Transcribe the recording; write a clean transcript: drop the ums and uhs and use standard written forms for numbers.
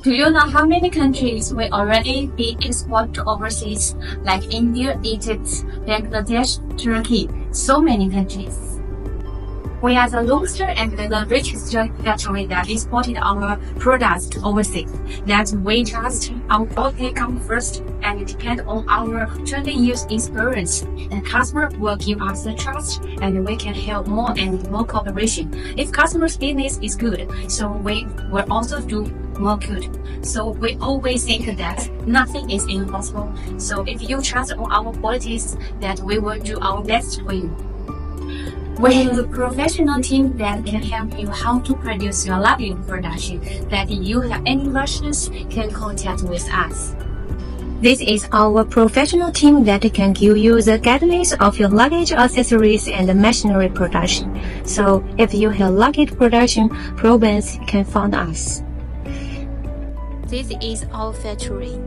Do you know how many countries we already be export to overseas, like India, Egypt, Bangladesh, Turkey, so many countries. We are the lobster and the registered factory that exported our products to overseas. That we trust our quality come first and depend on our 20 years experience. The customer will give us the trust and we can help more and more cooperation. If customer's business is good, so we will also do more good. So we always think that nothing is impossible. So if you trust on our qualities, that we will do our best for you. We have a professional team that can help you how to produce your luggage production. That you have any questions, can contact with us. This is our professional team that can give you the guidance of your luggage accessories and machinery production. So if you have luggage production problems, you can find us. This is our factory.